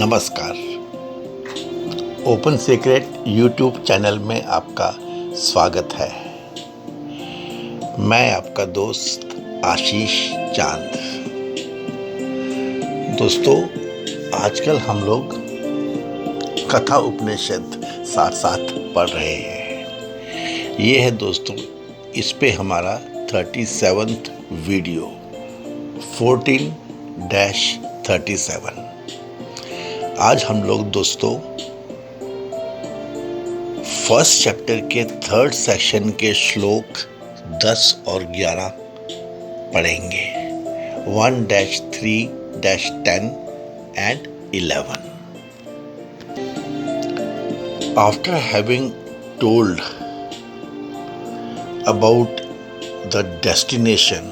नमस्कार। Open secret YouTube channel में आपका स्वागत है। मैं आपका दोस्त आशीष चांद। दोस्तों, आजकल हम लोग कथा उपनिषद साथ साथ पढ़ रहे हैं। ये है दोस्तों, इस पे हमारा 37वां वीडियो 14-37। आज हम लोग दोस्तों फर्स्ट चैप्टर के 3rd सेक्शन के श्लोक 10 और 11 पढ़ेंगे। 1-3-10 and 11. After having told about the destination,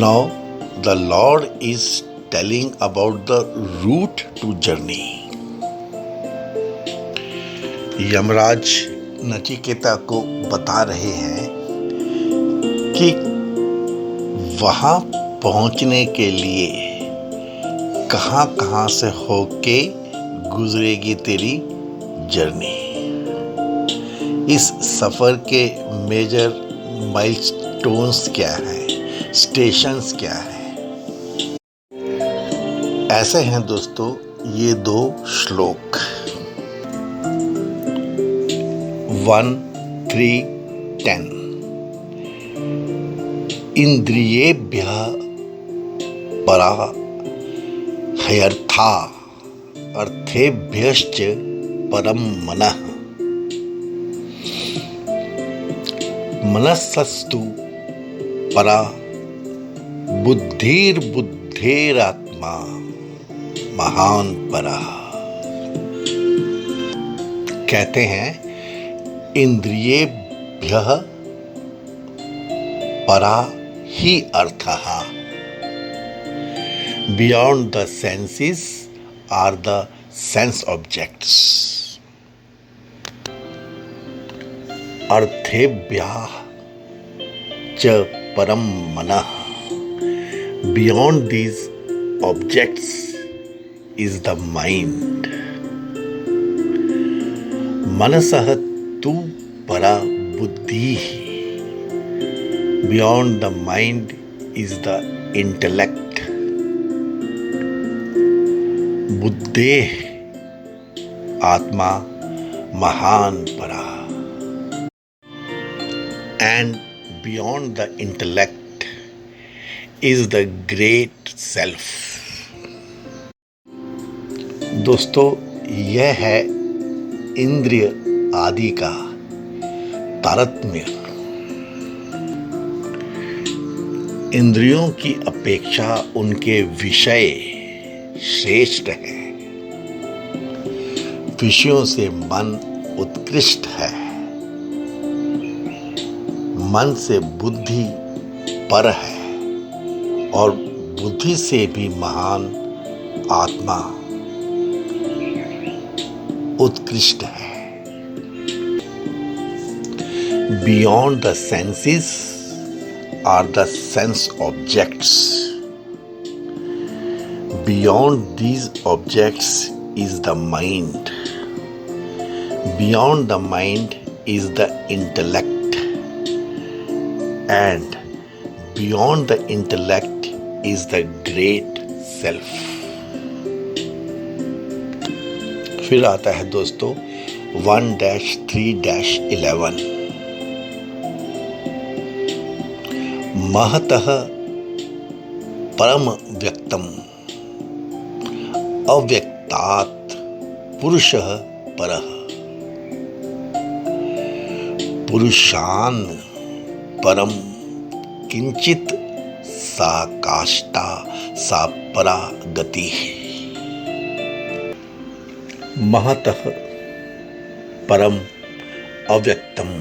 now the Lord is telling about the route to journey. Yamraj Nachiketa को बता रहे हैं कि वहाँ पहुँचने के लिए कहाँ से होके गुजरेगी तेरी जर्नी। इस सफ़र के मेजर माइलस्टोन्स क्या हैं, स्टेशंस क्या हैं। ऐसे हैं दोस्तों ये 2 श्लोक 1-3-10। इंद्रियेभ्यः परा ह्यर्था अर्थेभ्यश्च परम मनः। मनसस्तु परा बुद्धिर्बुद्धेरात्मा महान परा। कहते हैं इंद्रियेभ्यः परा ही अर्थः। Beyond the senses are the sense objects. अर्थेभ्यः च परम मनः। Beyond these objects is the mind. मनसः तु परा बुद्धिः। Beyond the mind is the intellect. बुद्धेः आत्मा महान परा। And beyond the intellect is the great self. दोस्तों, यह है इंद्रिय आदि का तारतम्य। इंद्रियों की अपेक्षा उनके विषय श्रेष्ठ है। विषयों से मन उत्कृष्ट है। मन से बुद्धि पर है और बुद्धि से भी महान आत्मा उत्कृष्ट है। Beyond the senses are the sense objects. Beyond these objects is the mind. Beyond the mind is the intellect. And beyond the intellect is the great self. फिर आता है दोस्तों 1-3-11। महतः परम व्यक्तम् अव्यक्तात् पुरुषः परः। पुरुषान् परम किंचित सा काष्ठा सा परा गतिः। महतः परम अव्यक्तम्।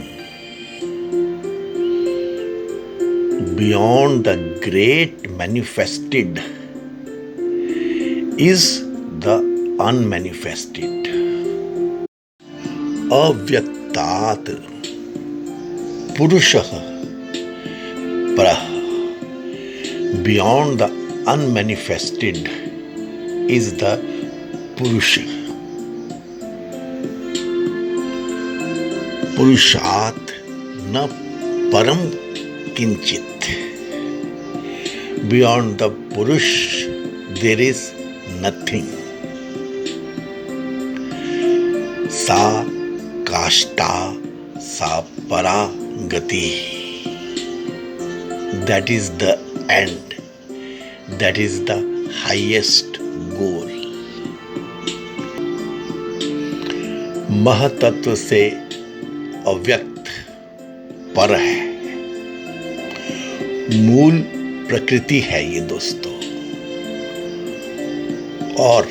Beyond the great manifested is the unmanifested. अव्यक्तात् पुरुषः परः। Beyond the unmanifested is the पुरुष, पुरुषात् न परम किंचित, बियॉन्ड द पुरुष देर इज नथिंग, सा काष्ठा सा परा गति, that is the end, that is the highest goal. महतत्व से अव्यक्त पर है, मूल प्रकृति है ये दोस्तों, और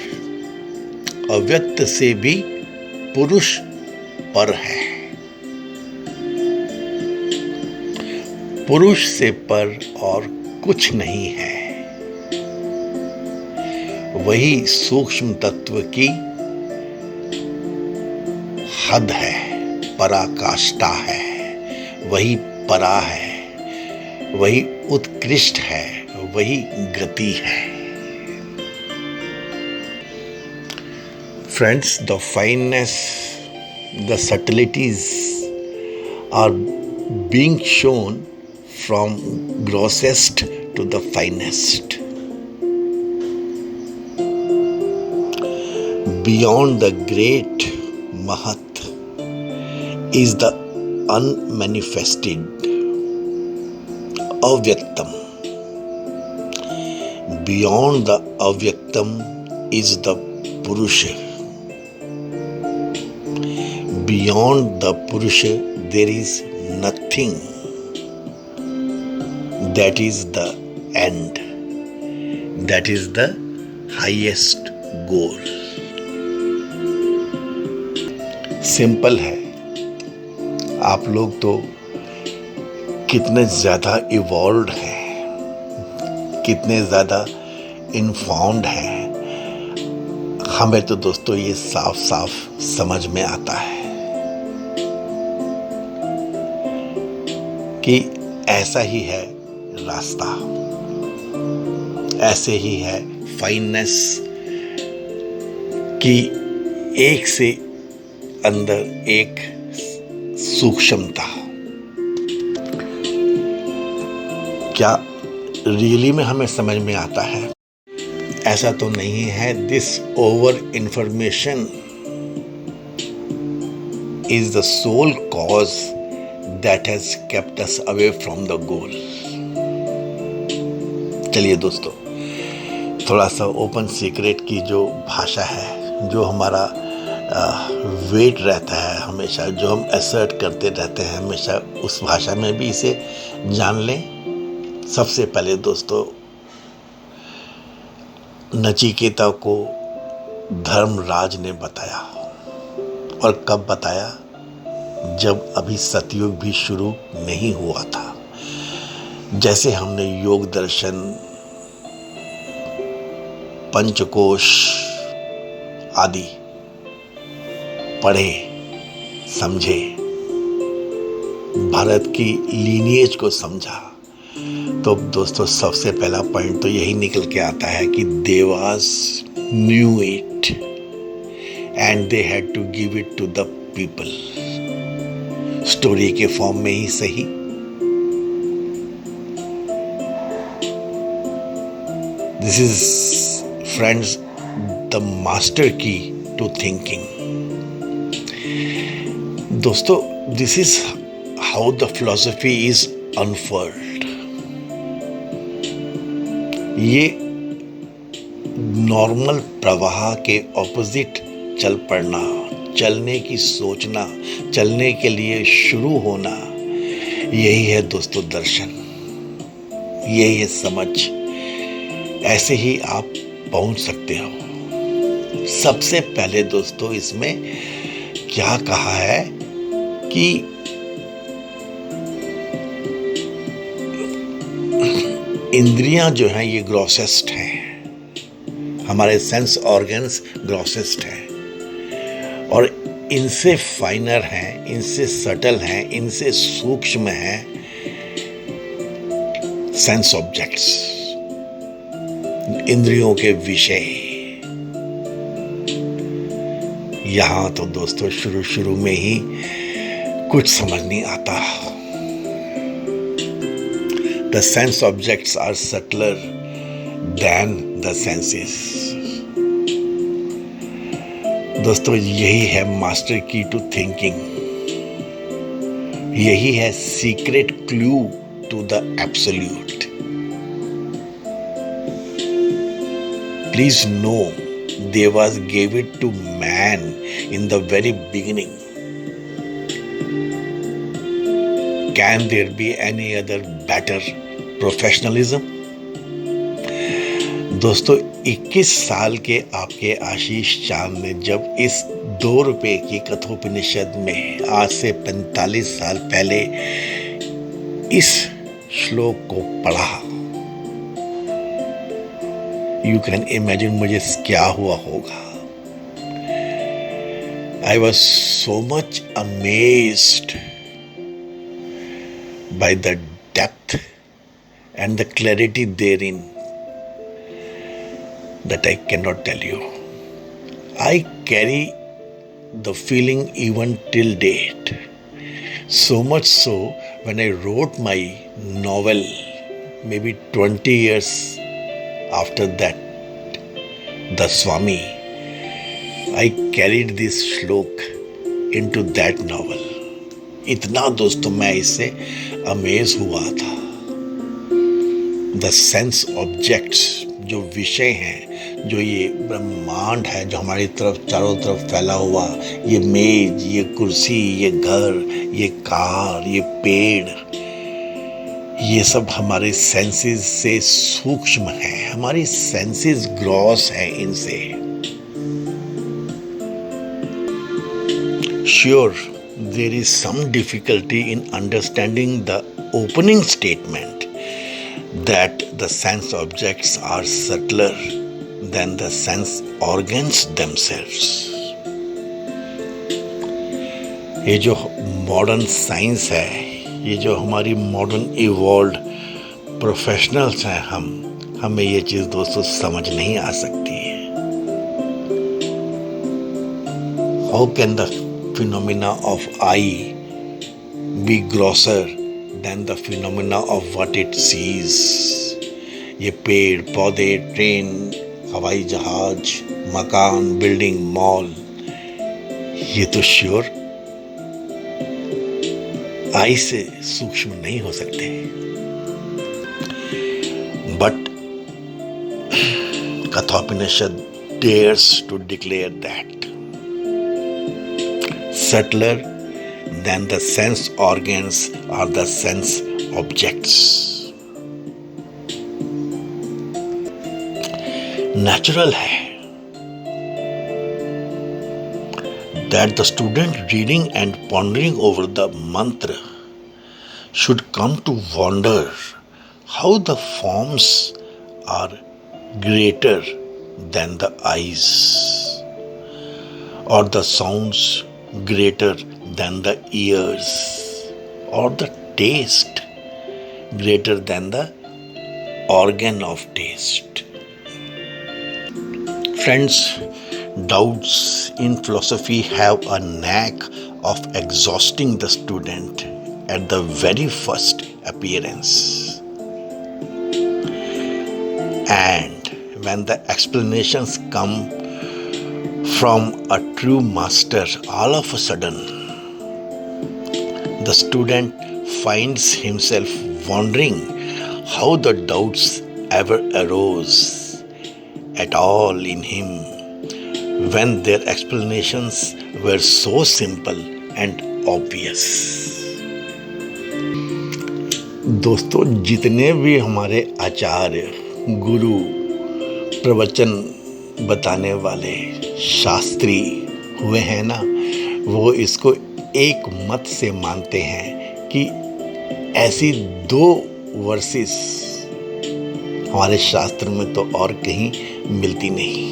अव्यक्त से भी पुरुष पर है। पुरुष से पर और कुछ नहीं है, वही सूक्ष्म तत्व की हद है, पराकाष्ठा है, वही परा है, वही उत्कृष्ट है, वही गति है। Friends, the fineness, the subtleties are being shown from grossest to the finest. Beyond the great Mahat is the unmanifested Avyaktam. Beyond the Avyaktam is the Purusha. Beyond the Purusha there is nothing. That is the end. That is the highest goal. Simple है। आप लोग तो कितने ज़्यादा evolved हैं, कितने ज़्यादा informed हैं, हमें तो दोस्तों ये साफ साफ समझ में आता है कि ऐसा ही है रास्ता, ऐसे ही है फाइननेस की एक से अंदर एक सूक्ष्मता। क्या रियली में हमें समझ में आता है? ऐसा तो नहीं है। This over information is the sole cause that has kept us away from the goal. चलिए दोस्तों, थोड़ा सा ओपन सीक्रेट की जो भाषा है, जो हमारा वेट रहता है हमेशा, जो हम असर्ट करते रहते हैं हमेशा, उस भाषा में भी इसे जान लें। सबसे पहले दोस्तों, नचिकेता को धर्मराज ने बताया, और कब बताया? जब अभी सतयुग भी शुरू नहीं हुआ था। जैसे हमने योग दर्शन, पंचकोश आदि पढ़े, समझे, भारत की लीनिएज को समझा, तो दोस्तों सबसे पहला पॉइंट तो यही निकल के आता है कि Devas knew it and they had to give it to the people. Story के फॉर्म में ही सही। This is friends the master key to thinking. दोस्तों, this is how the philosophy is unfurled. ये नॉर्मल प्रवाह के ऑपोजिट चल पड़ना, चलने की सोचना, चलने के लिए शुरू होना, यही है दोस्तों दर्शन, यही है समझ। ऐसे ही आप पहुंच सकते हो। सबसे पहले दोस्तों इसमें क्या कहा है कि इंद्रियां जो हैं ये ग्रॉसेस्ट हैं, हमारे सेंस ऑर्गन्स ग्रॉसेस्ट हैं, और इनसे फाइनर हैं, इनसे सटल हैं, इनसे सूक्ष्म हैं सेंस ऑब्जेक्ट्स, इंद्रियों के विषय। यहाँ तो दोस्तों शुरू में ही कुछ समझ नहीं आता। The sense objects are subtler than the senses. दोस्तों यही है मास्टर की टू थिंकिंग, यही है secret clue to the absolute. Please know Devas gave it to man in the very beginning. Can there be any other better professionalism? दोस्तों 21 साल के आपके आशीष चांद ने जब इस 2 रुपए की कठोपनिषद में आज से 45 साल पहले इस श्लोक को पढ़ा, यू कैन इमेजिन मुझे क्या हुआ होगा। I was so much amazed by the depth and the clarity therein that I cannot tell you. I carry the feeling even till date. So much so, when I wrote my novel, maybe 20 years after that, the Swami, I carried this shlok into that novel. इतना दोस्तों मैं इससे amaze हुआ था। The sense objects, जो विषय हैं, जो ये ब्रह्मांड है जो हमारी तरफ चारों तरफ फैला हुआ, ये मेज, ये कुर्सी, ये घर, ये कार, ये पेड़, ये सब हमारे सेंसेस से सूक्ष्म है, हमारी सेंसेस ग्रॉस है इनसे। Sure there is some difficulty in understanding the opening statement that the sense objects are subtler than the sense organs themselves. ये जो मॉडर्न साइंस है, ये जो हमारी मॉडर्न इवॉल्व्ड प्रोफेशनल्स हैं, हमें ये चीज़ दोस्तों समझ नहीं आ सकती है। How can the phenomena of eye be grosser than the phenomena of what it sees. ये पेड़ पौधे, ट्रेन, हवाई जहाज, मकान, बिल्डिंग, मॉल, ये तो श्योर आई से सूक्ष्म नहीं हो सकते। But Kathopanishad dares to declare that subtler than the sense organs are the sense objects. Natural है that the student reading and pondering over the mantra should come to wonder how the forms are greater than the eyes, or the sounds greater than the ears, or the taste greater than the organ of taste. Friends, doubts in philosophy have a knack of exhausting the student at the very first appearance. And when the explanations come from a true master, all of a sudden, the student finds himself wondering how the doubts ever arose at all in him when their explanations were so simple and obvious. दोस्तों, जितने भी हमारे आचार्य, गुरु, प्रवचन बताने वाले शास्त्री हुए हैं ना, वो इसको एक मत से मानते हैं कि ऐसी 2 वर्सेस हमारे शास्त्र में तो और कहीं मिलती नहीं।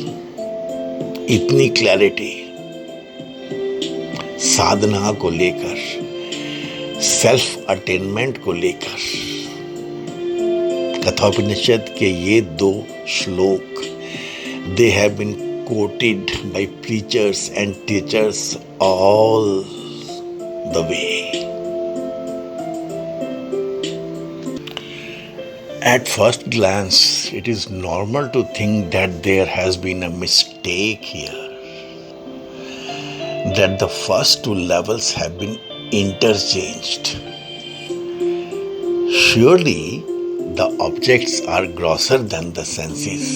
इतनी क्लैरिटी साधना को लेकर, सेल्फ अटेनमेंट को लेकर कठोपनिषद के ये 2 श्लोक, they have been quoted by preachers and teachers all the way. At first glance, it is normal to think that there has been a mistake here, that the first two levels have been interchanged. Surely, the objects are grosser than the senses.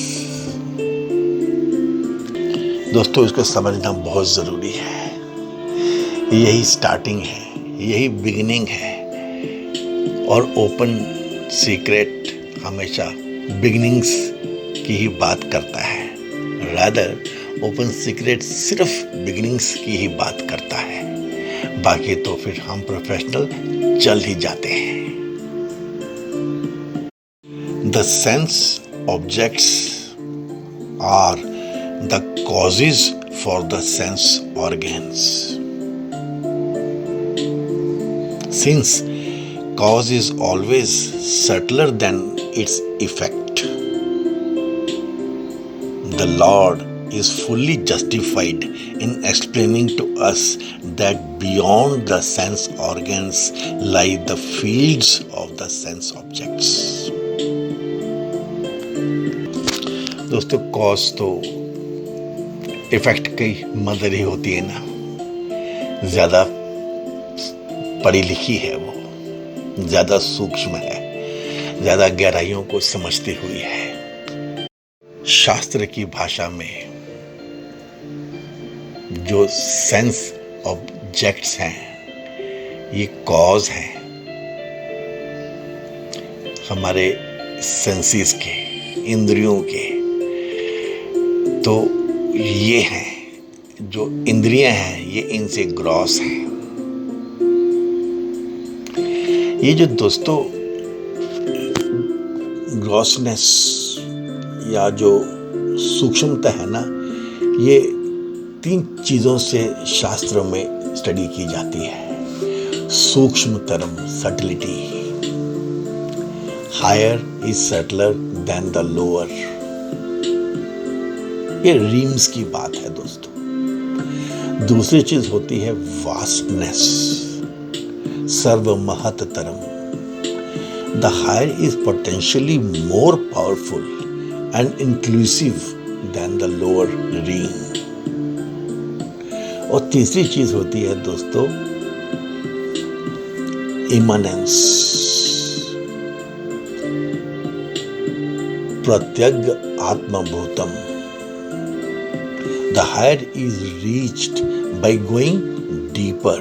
दोस्तों, इसको समझना बहुत ज़रूरी है। यही starting है, यही beginning है, और ओपन सीक्रेट हमेशा बिगिनिंग्स की ही बात करता है। रादर ओपन सीक्रेट सिर्फ बिगिनिंग्स की ही बात करता है, बाकी तो फिर हम प्रोफेशनल चल ही जाते हैं। The sense objects are the causes for the sense organs. Since cause is always subtler than its effect, the Lord is fully justified in explaining to us that beyond the sense organs lie the fields of the sense objects. दोस्तों, cause तो effect की mother ही होती है ना। ज़्यादा पढ़ी लिखी है वो, ज़्यादा सूक्ष्म है, ज़्यादा गहराइयों को समझती हुई है। शास्त्र की भाषा में जो सेंस ऑब्जेक्ट्स हैं, ये कॉज हैं हमारे सेंसेस के, इंद्रियों के। तो ये हैं जो इंद्रियां हैं, ये इनसे ग्रॉस हैं। ये जो दोस्तों ग्रॉसनेस या जो सूक्ष्मता है ना, ये 3 चीज़ों से शास्त्रों में स्टडी की जाती है। सूक्ष्मतरम, subtlety, higher is subtler than the lower. ये रीम्स की बात है दोस्तों। दूसरी चीज होती है वास्टनेस, सर्वमहत्तरम। The higher is potentially more powerful and inclusive than the lower realm. और तीसरी चीज होती है दोस्तों इमनेंस, प्रत्यग आत्मभूतम। The higher is reached by going deeper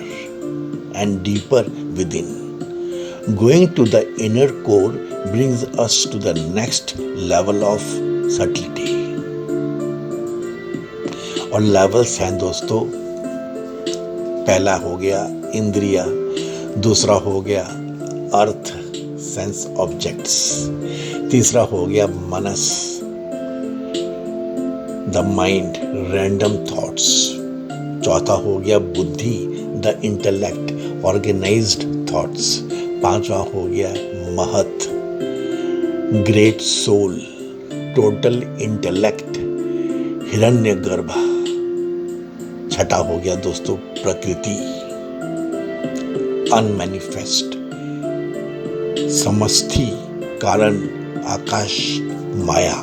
and deeper within. Going to the inner core brings us to the next level of subtlety. और levels हैं दोस्तों, पहला हो गया इंद्रिया, दूसरा हो गया अर्थ, सेंस ऑब्जेक्ट्स, तीसरा हो गया मनस, द माइंड, रैंडम थॉट्स, चौथा हो गया बुद्धि, द इंटेलेक्ट, ऑर्गेनाइज्ड थॉट्स, पांचवा हो गया महत, ग्रेट सोल, टोटल इंटेलेक्ट, हिरण्यगर्भ, छठा हो गया दोस्तों प्रकृति, अनमैनिफेस्ट, समस्थि, कारण, आकाश, माया,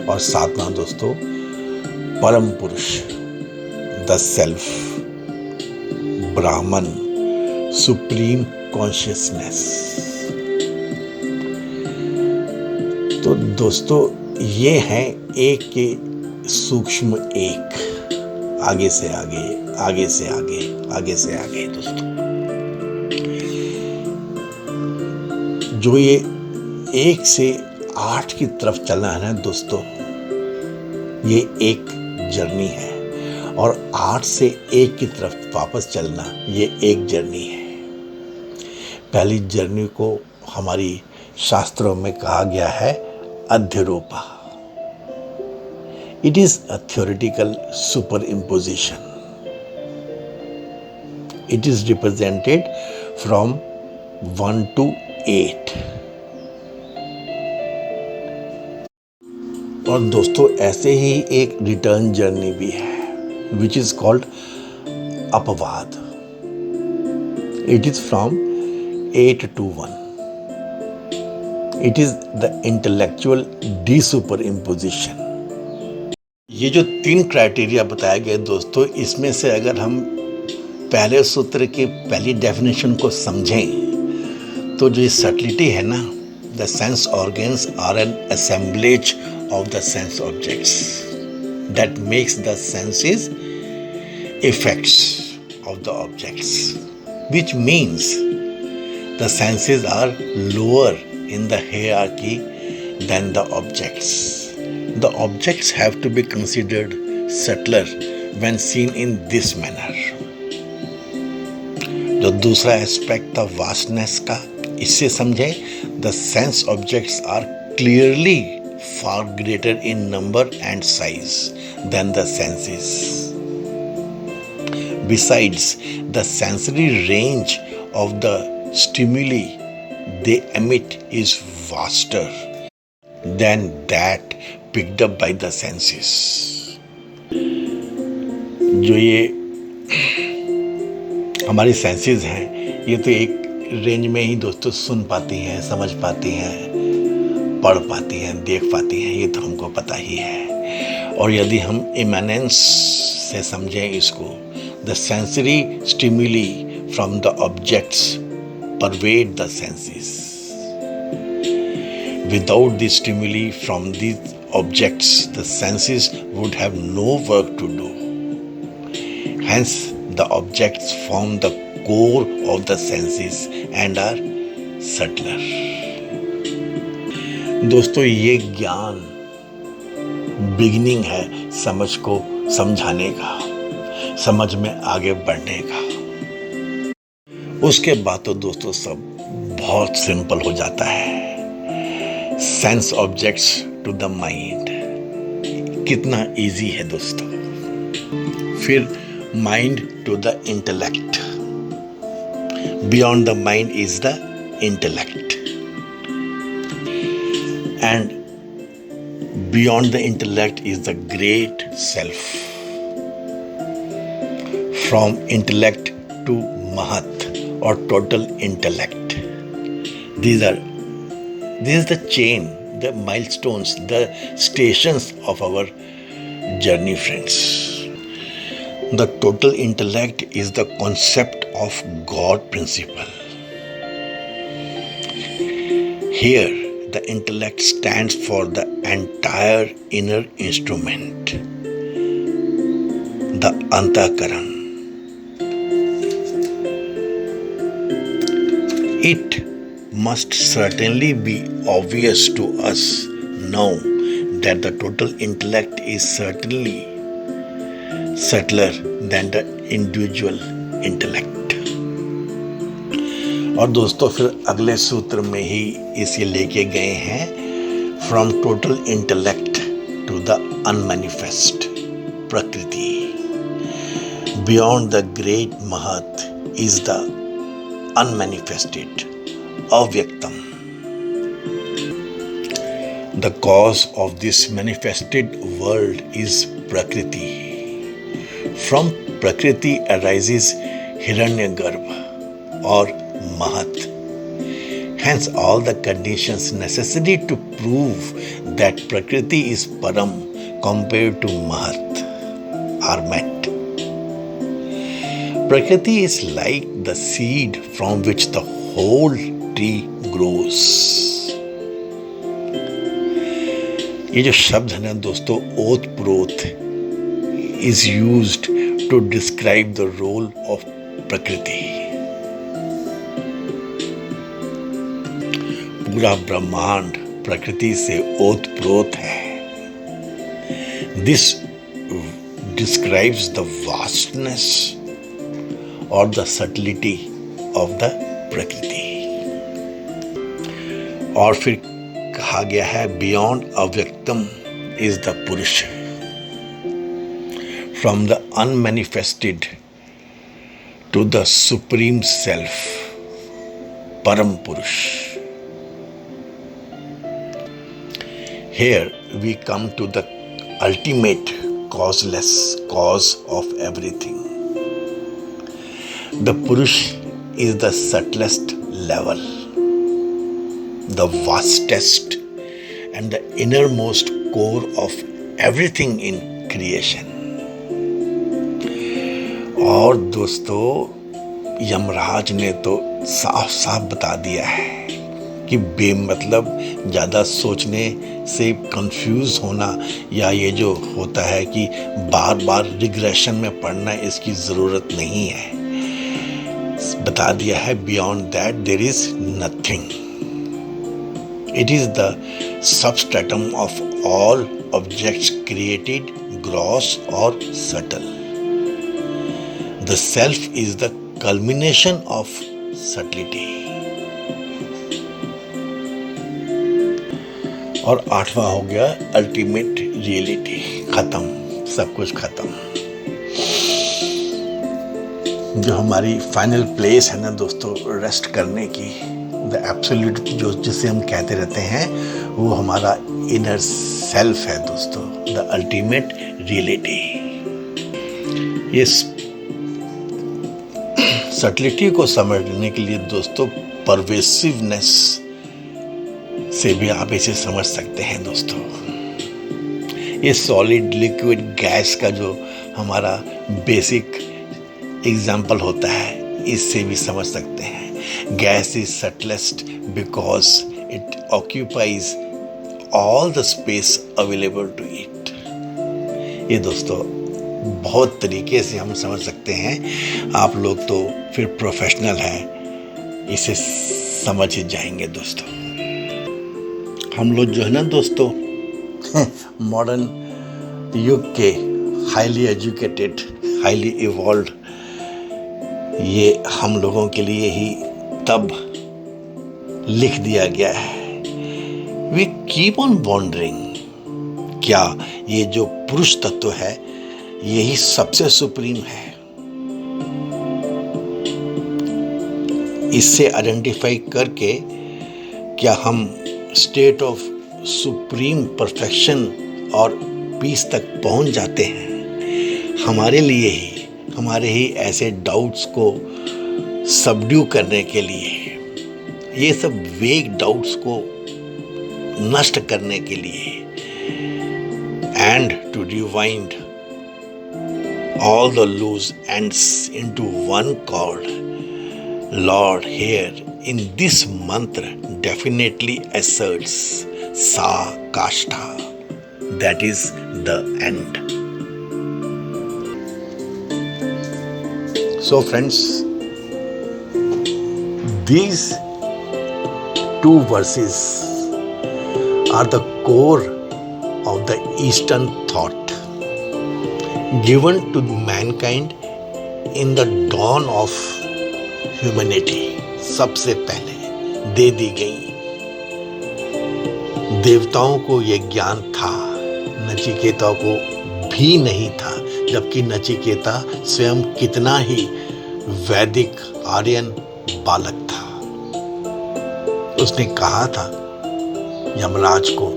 और सातवां दोस्तों परम पुरुष, द सेल्फ, ब्राह्मण, सुप्रीम कॉन्शियसनेस। तो दोस्तों ये है एक के सूक्ष्म एक, आगे से आगे, आगे से आगे, आगे से आगे। दोस्तों जो ये 1 से 8 की तरफ चलना है ना दोस्तों, ये एक जर्नी है, और 8 से 1 की तरफ वापस चलना ये एक जर्नी है। पहली जर्नी को हमारी शास्त्रों में कहा गया है अध्यरूपा। It is a theoretical superimposition. It is represented from 1 to 8। और दोस्तों ऐसे ही एक रिटर्न जर्नी भी है विच इज कॉल्ड अपवाद. It is from 8 to 1. It is the intellectual D super imposition. ये जो 3 क्राइटेरिया बताया गया दोस्तों, इसमें से अगर हम पहले सूत्र की पहली डेफिनेशन को समझें तो जो ये सटलिटी है ना, the sense organs are an assemblage of the sense objects that makes the senses effects of the objects, which means the senses are lower in the hierarchy than the objects. The objects have to be considered subtler when seen in this manner. जो दूसरा aspect था vastness का, इससे समझे the sense objects are clearly far greater in number and size than the senses. Besides, the sensory range of the stimuli they emit is vaster than that picked up by the senses. जो ये हमारी senses हैं, ये तो एक range में ही दोस्तों सुन पाती हैं, समझ पाती हैं, पढ़ पाती हैं, देख पाती हैं, ये तो हमको पता ही है. और यदि हम इमेनेंस से समझें इसको, the sensory stimuli from the objects pervade the senses. Without the stimuli from the objects the senses would have no work to do. Hence the objects form the core of the senses and are subtler. दोस्तों ये ज्ञान beginning है समझ को समझाने का, समझ में आगे बढ़ने का. उसके बाद तो दोस्तों सब बहुत सिंपल हो जाता है. Sense objects to the mind, कितना इजी है दोस्तों. फिर mind to the intellect, beyond the mind is the intellect. And beyond the intellect is the great self. From intellect to Mahat or total intellect. This is the chain, the milestones, the stations of our journey, friends. The total intellect is the concept of God principle. Here, the intellect stands for the entire inner instrument, the Antakaran. It must certainly be obvious to us now that the total intellect is certainly subtler than the individual intellect. और दोस्तों फिर अगले सूत्र में ही इसे लेके गए हैं, from total intellect to the unmanifest प्रकृति. बियॉन्ड द ग्रेट महत इज द अनमैनिफेस्टेड अव्यक्तम. The cause of this manifested world is प्रकृति. फ्रॉम प्रकृति अराइजेस हिरण्यगर्भ और Mahat. Hence all the conditions necessary to prove that Prakriti is Param compared to Mahat are met. Prakriti is like the seed from which the whole tree grows. ये जो शब्द है ना दोस्तों, ओत प्रोत, is used to describe the role of Prakriti. पूरा ब्रह्मांड प्रकृति से ओतप्रोत है. दिस डिस्क्राइब्स द वास्टनेस और the subtlety of the prakriti. और फिर कहा गया है beyond avyaktam is the purusha. From the unmanifested to the supreme self, param purusha. Here, we come to the ultimate causeless cause of everything. The Purush is the subtlest level, the vastest and the innermost core of everything in creation. और दोस्तों, यमराज ने तो साफ साफ बता दिया है कि बेमतलब ज़्यादा सोचने से कंफ्यूज होना या ये जो होता है कि बार बार रिग्रेशन में पढ़ना, इसकी ज़रूरत नहीं है। बता दिया है beyond that there is nothing. It is the substratum of all objects created, gross और subtle. The self is the culmination of subtlety. और 8वां हो गया अल्टीमेट रियलिटी। खत्म, सब कुछ खत्म। जो हमारी फाइनल प्लेस है ना दोस्तों रेस्ट करने की, द एब्सोल्यूट, जो जिसे हम कहते रहते हैं, वो हमारा इनर सेल्फ है दोस्तों, द अल्टीमेट रियलिटी। ये सटलिटी को समझने के लिए दोस्तों परवेसिवनेस से भी आप इसे समझ सकते हैं दोस्तों। ये सॉलिड, लिक्विड, गैस का जो हमारा बेसिक एग्जाम्पल होता है, इससे भी समझ सकते हैं। Gas is subtlest because it occupies all the space available to it. ये दोस्तों बहुत तरीके से हम समझ सकते हैं। आप लोग तो फिर प्रोफेशनल हैं, इसे समझ ही जाएंगे दोस्तों। हम लोग जो है ना दोस्तों मॉडर्न युग के हाईली एजुकेटेड, हाईली इवॉल्व्ड, ये हम लोगों के लिए ही तब लिख दिया गया है। वी कीप ऑन वॉन्डरिंग, क्या ये जो पुरुष तत्व है यही सबसे सुप्रीम है? इससे आइडेंटिफाई करके क्या हम स्टेट ऑफ सुप्रीम परफेक्शन और पीस तक पहुंच जाते हैं? हमारे लिए ही, हमारे ही ऐसे डाउट्स को सबड्यू करने के लिए, ये सब वेग डाउट्स को नष्ट करने के लिए, and to rewind all the loose ends into one chord. Lord here in this mantra definitely asserts Sa Kashta, that is the end. So friends, these two verses are the core of the Eastern thought given to mankind in the dawn of humanity। सबसे पहले दे दी गई। देवताओं को यह ज्ञान था, नचिकेता को भी नहीं था, जबकि नचिकेता स्वयं कितना ही वैदिक आर्यन बालक था। उसने कहा था यमराज को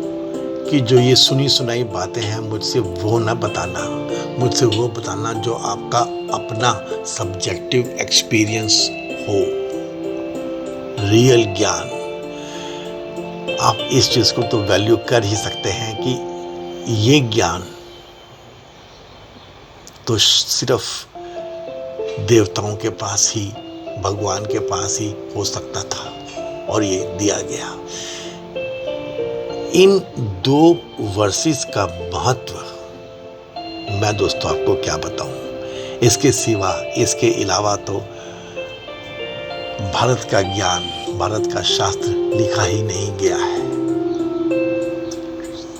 कि जो ये सुनी सुनाई बातें हैं मुझसे वो न बताना, मुझसे वो बताना जो आपका अपना सब्जेक्टिव एक्सपीरियंस हो, रियल ज्ञान। आप इस चीज़ को तो वैल्यू कर ही सकते हैं कि ये ज्ञान तो सिर्फ देवताओं के पास ही, भगवान के पास ही हो सकता था, और ये दिया गया। इन दो वर्सेस का महत्व मैं दोस्तों आपको क्या बताऊं। इसके सिवा, इसके अलावा तो भारत का ज्ञान, भारत का शास्त्र लिखा ही नहीं गया है।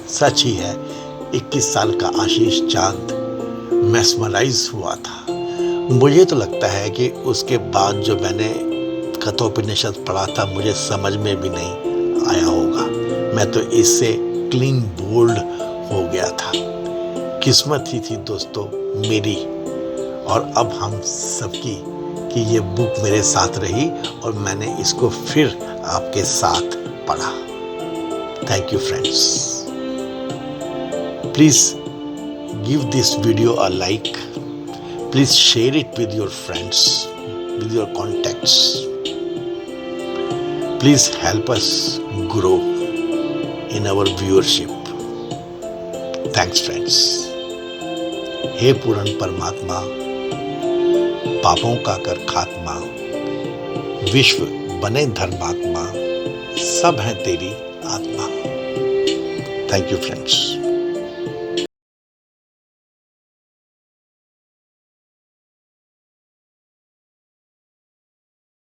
सच ही है, 21 साल का आशीष चांद मेस्मराइज हुआ था। मुझे तो लगता है कि उसके बाद जो मैंने कठोपनिषद पढ़ा था मुझे समझ में भी नहीं आया होगा। मैं तो इससे क्लीन बोल्ड हो गया था। किस्मत ही थी दोस्तों मेरी और अब हम सबकी कि ये बुक मेरे साथ रही और मैंने इसको फिर आपके साथ पढ़ा। Thank you friends. Please give this video a like. Please share it with your friends, with your contacts. Please help us grow in our viewership. Thanks friends. हे पूर्ण परमात्मा, पापों का कर खात्मा, विश्व बने धर्मात्मा, सब है तेरी आत्मा। Thank you friends.